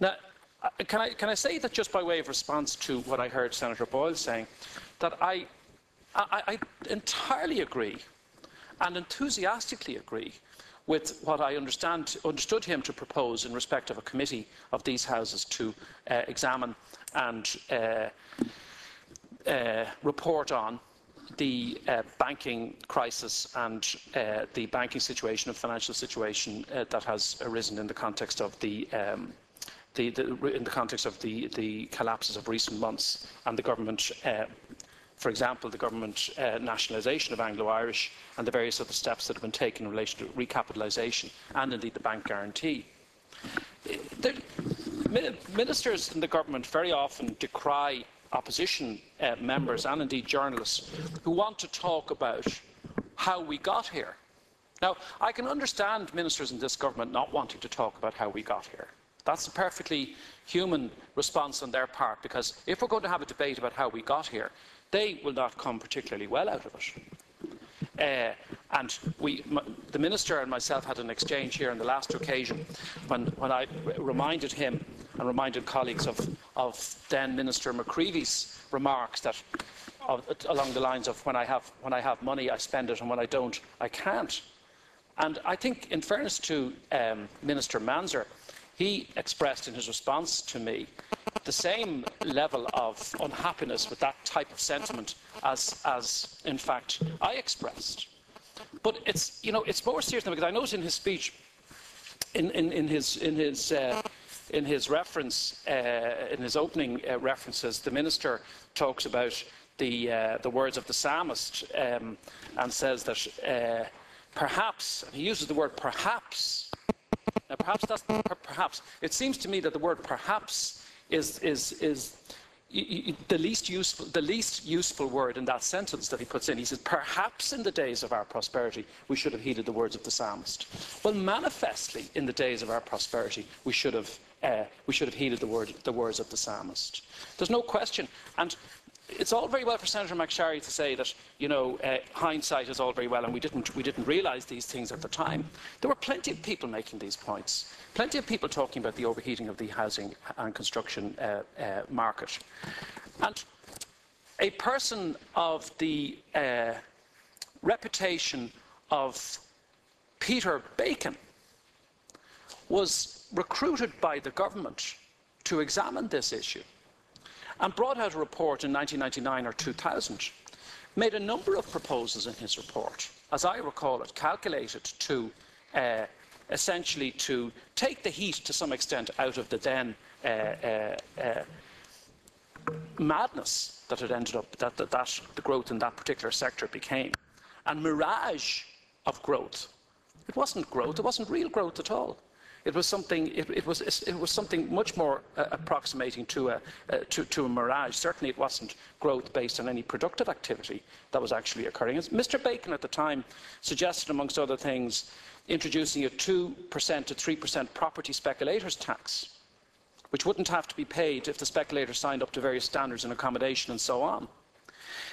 Now, can I say that just by way of response to what I heard Senator Boyle saying, that I entirely agree and enthusiastically agree with what I understood him to propose in respect of a committee of these Houses to examine and report on the banking crisis and the banking situation and financial situation that has arisen in the context of the collapses of recent months and the government. For example, the government nationalisation of Anglo-Irish and the various other steps that have been taken in relation to recapitalisation and indeed the bank guarantee. Ministers in the government very often decry opposition members and indeed journalists who want to talk about how we got here. Now, I can understand ministers in this government not wanting to talk about how we got here. That's a perfectly human response on their part, because if we're going to have a debate about how we got here, they will not come particularly well out of it. And the Minister and myself had an exchange here on the last occasion when I reminded him and reminded colleagues of then Minister McCreevy's remarks that along the lines of when I have money I spend it and when I don't I can't. And I think, in fairness to Minister Manzer, he expressed in his response to me the same level of unhappiness with that type of sentiment as in fact I expressed. But it's more serious than, because I noticed in his speech, in his reference, in his opening references, the minister talks about the words of the psalmist and says that perhaps, and he uses the word perhaps. Now, perhaps. It seems to me that the word perhaps is the least useful word in that sentence that he puts in. He says, perhaps in the days of our prosperity we should have heeded the words of the psalmist. Well, manifestly in the days of our prosperity we should have heeded the words of the psalmist. There's no question. And it's all very well for Senator McSharry to say that, hindsight is all very well and we didn't realise these things at the time. There were plenty of people making these points, plenty of people talking about the overheating of the housing and construction market. And a person of the reputation of Peter Bacon was recruited by the government to examine this issue, and brought out a report in 1999 or 2000, made a number of proposals in his report, as I recall it, calculated to essentially to take the heat to some extent out of the then madness that had ended up, that the growth in that particular sector became. And mirage of growth. It wasn't growth, it wasn't real growth at all. It was something. It was something much more approximating to a mirage. Certainly, it wasn't growth based on any productive activity that was actually occurring. As Mr. Bacon at the time suggested, amongst other things, introducing a 2% to 3% property speculators tax, which wouldn't have to be paid if the speculators signed up to various standards in accommodation and so on.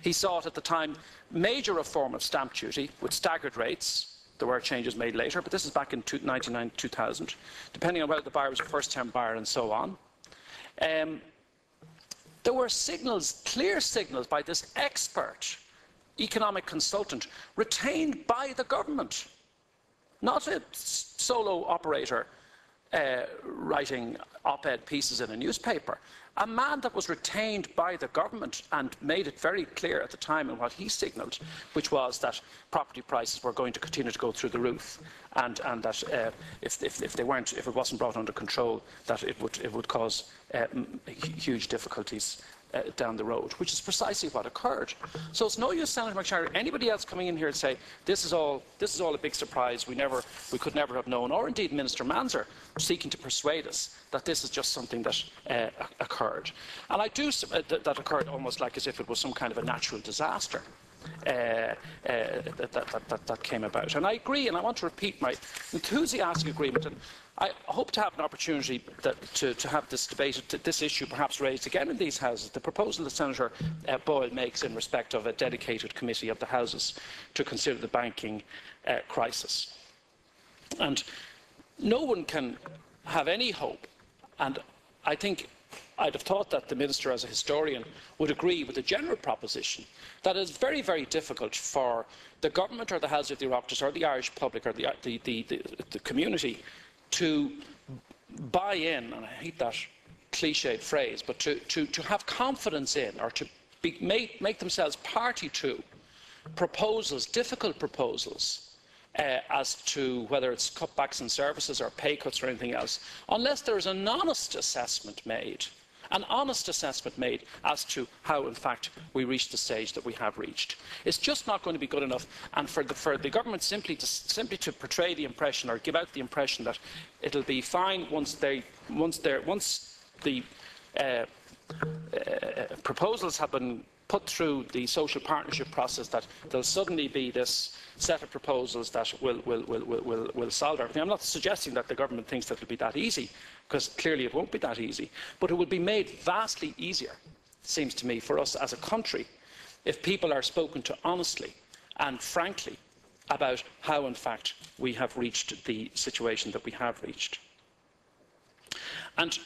He sought at the time major reform of stamp duty with staggered rates. There were changes made later, but this is back in 1999-2000, depending on whether the buyer was a first-time buyer and so on. There were signals, clear signals, by this expert economic consultant retained by the government, not a solo operator writing op-ed pieces in a newspaper. A man that was retained by the government and made it very clear at the time in what he signalled, which was that property prices were going to continue to go through the roof, and that if it wasn't brought under control, that it would cause huge difficulties down the road, which is precisely what occurred. So it's no use, Senator McSharry, anybody else coming in here and say this is all a big surprise. We could never have known, or indeed Minister Manzer seeking to persuade us that this is just something that occurred. And I do that occurred almost like as if it was some kind of a natural disaster that came about. And I agree, and I want to repeat my enthusiastic agreement. And I hope to have an opportunity to have this debate, this issue perhaps raised again in these Houses. The proposal that Senator Boyle makes in respect of a dedicated committee of the Houses to consider the banking crisis. And no one can have any hope, and I think I'd have thought that the Minister, as a historian, would agree with the general proposition that it's very, very difficult for the government or the House of the Oireachtas or the Irish public or the community to buy in, and I hate that cliched phrase, but to have confidence in or to make themselves party to proposals, difficult proposals, as to whether it's cutbacks in services or pay cuts or anything else, unless there is an honest assessment made as to how, in fact, we reached the stage that we have reached. It's just not going to be good enough, and for the government simply to portray the impression or give out the impression that it'll be fine once the proposals have been put through the social partnership process, that there'll suddenly be this set of proposals that will solve everything. I'm not suggesting that the government thinks that it'll be that easy, because clearly it won't be that easy, but it would be made vastly easier, it seems to me, for us as a country if people are spoken to honestly and frankly about how, in fact, we have reached the situation that we have reached. And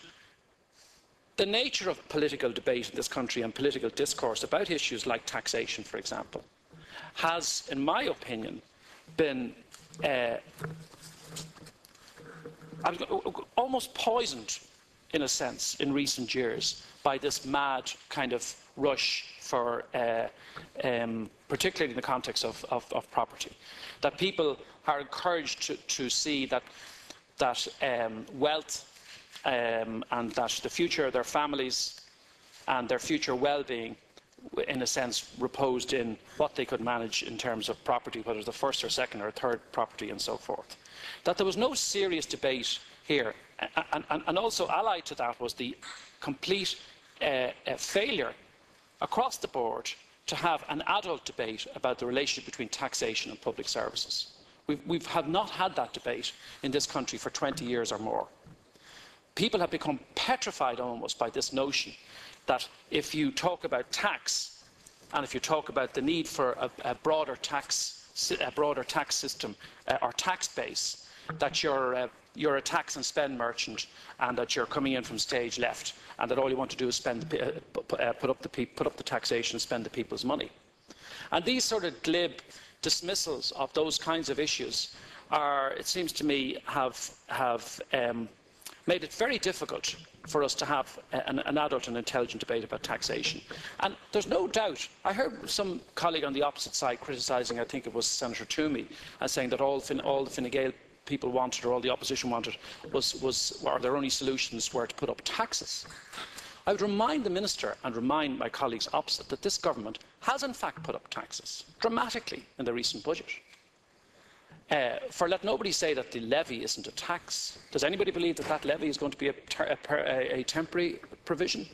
the nature of political debate in this country and political discourse about issues like taxation, for example, has, in my opinion, been almost poisoned, in a sense, in recent years by this mad kind of rush for, particularly in the context of property, that people are encouraged to see that wealth and that the future of their families and their future well-being, in a sense, reposed in what they could manage in terms of property, whether it's the first or second or third property and so forth. That there was no serious debate here, and also allied to that was the complete failure across the board to have an adult debate about the relationship between taxation and public services. We have not had that debate in this country for 20 years or more. People have become petrified almost by this notion that if you talk about tax and if you talk about the need for a broader tax system or tax base, that you're a tax and spend merchant and that you're coming in from stage left and that all you want to do is put up the taxation and spend the people's money. And these sort of glib dismissals of those kinds of issues are, it seems to me, have made it very difficult for us to have an adult and intelligent debate about taxation. And there's no doubt, I heard some colleague on the opposite side criticising, I think it was Senator Toomey, as saying that all the Fine Gael people wanted, or all the opposition wanted, or their only solutions were to put up taxes. I would remind the Minister and remind my colleagues opposite that this government has in fact put up taxes dramatically in the recent budget. For let nobody say that the levy isn't a tax. Does anybody believe that that levy is going to be a temporary provision?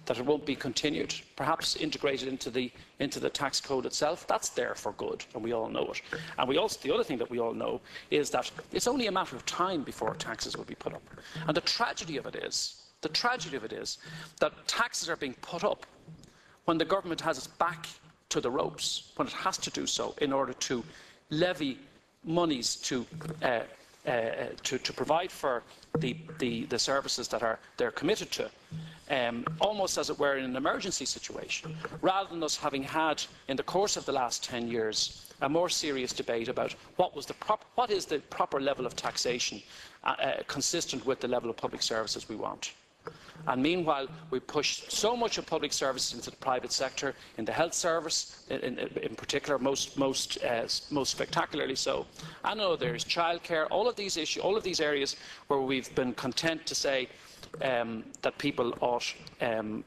That it won't be continued, perhaps integrated into the tax code itself? That's there for good, and we all know it. And the other thing that we all know is that it's only a matter of time before taxes will be put up. And the tragedy of it is that taxes are being put up when the government has its back to the ropes, when it has to do so in order to levy monies to provide for the services that they're committed to, almost as it were in an emergency situation, rather than us having had, in the course of the last 10 years, a more serious debate about what is the proper level of taxation consistent with the level of public services we want. And meanwhile, we push so much of public services into the private sector, in the health service in particular, most spectacularly so. I know there is childcare, all of these issues, all of these areas where we've been content to say that people ought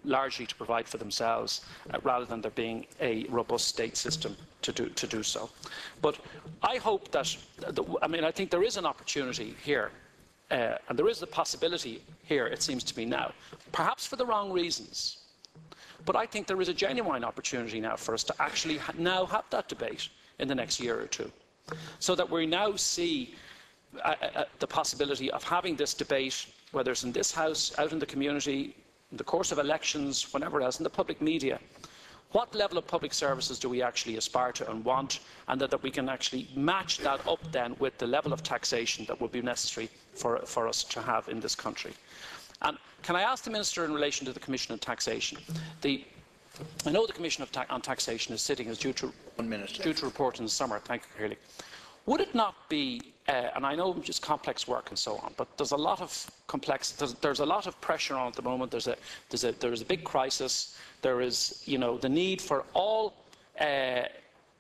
largely to provide for themselves, rather than there being a robust state system to do so. But I hope that, I think there is an opportunity here. And there is a possibility here, it seems to me now, perhaps for the wrong reasons, but I think there is a genuine opportunity now for us to actually now have that debate in the next year or two, so that we now see the possibility of having this debate, whether it's in this House, out in the community, in the course of elections, whenever else, in the public media, what level of public services do we actually aspire to and want, and that we can actually match that up then with the level of taxation that will be necessary for us to have in this country. And can I ask the Minister in relation to the Commission on Taxation? I know the Commission on Taxation is sitting, is due to report in the summer. Thank you, Clearly. Would it not be, and I know it's complex work and so on, but there's a lot of there's a lot of pressure on at the moment. There is a big crisis. There is, the need for all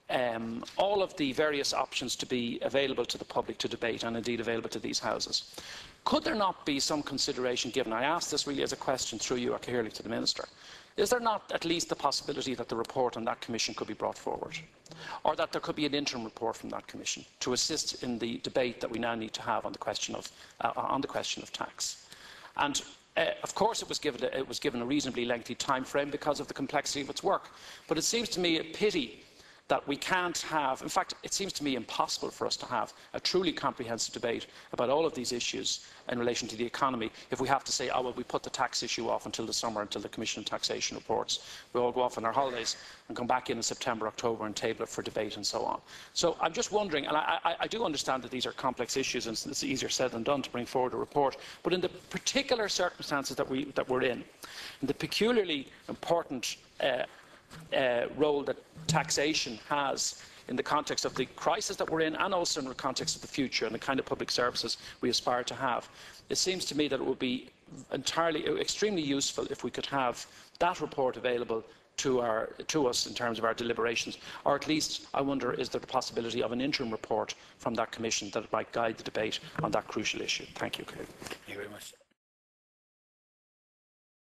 of the various options to be available to the public to debate, and indeed available to these houses. Could there not be some consideration given? I ask this really as a question through you, clearly, to the Minister. Is there not at least the possibility that the report on that Commission could be brought forward, or that there could be an interim report from that Commission to assist in the debate that we now need to have on the question of tax? And of course, it was given a reasonably lengthy time frame because of the complexity of its work. But it seems to me a pity that we can't have, in fact, it seems to me impossible for us to have a truly comprehensive debate about all of these issues in relation to the economy if we have to say, oh, well, we put the tax issue off until the summer, until the Commission on Taxation reports. We all go off on our holidays and come back in September, October and table it for debate and so on. So I'm just wondering, and I do understand that these are complex issues and it's easier said than done to bring forward a report, but in the particular circumstances that we're in the peculiarly important role that taxation has in the context of the crisis that we're in, and also in the context of the future and the kind of public services we aspire to have, it seems to me that it would be extremely useful if we could have that report available to us in terms of our deliberations, or at least, I wonder, is there the possibility of an interim report from that Commission that might guide the debate on that crucial issue? Thank you. Thank you very much.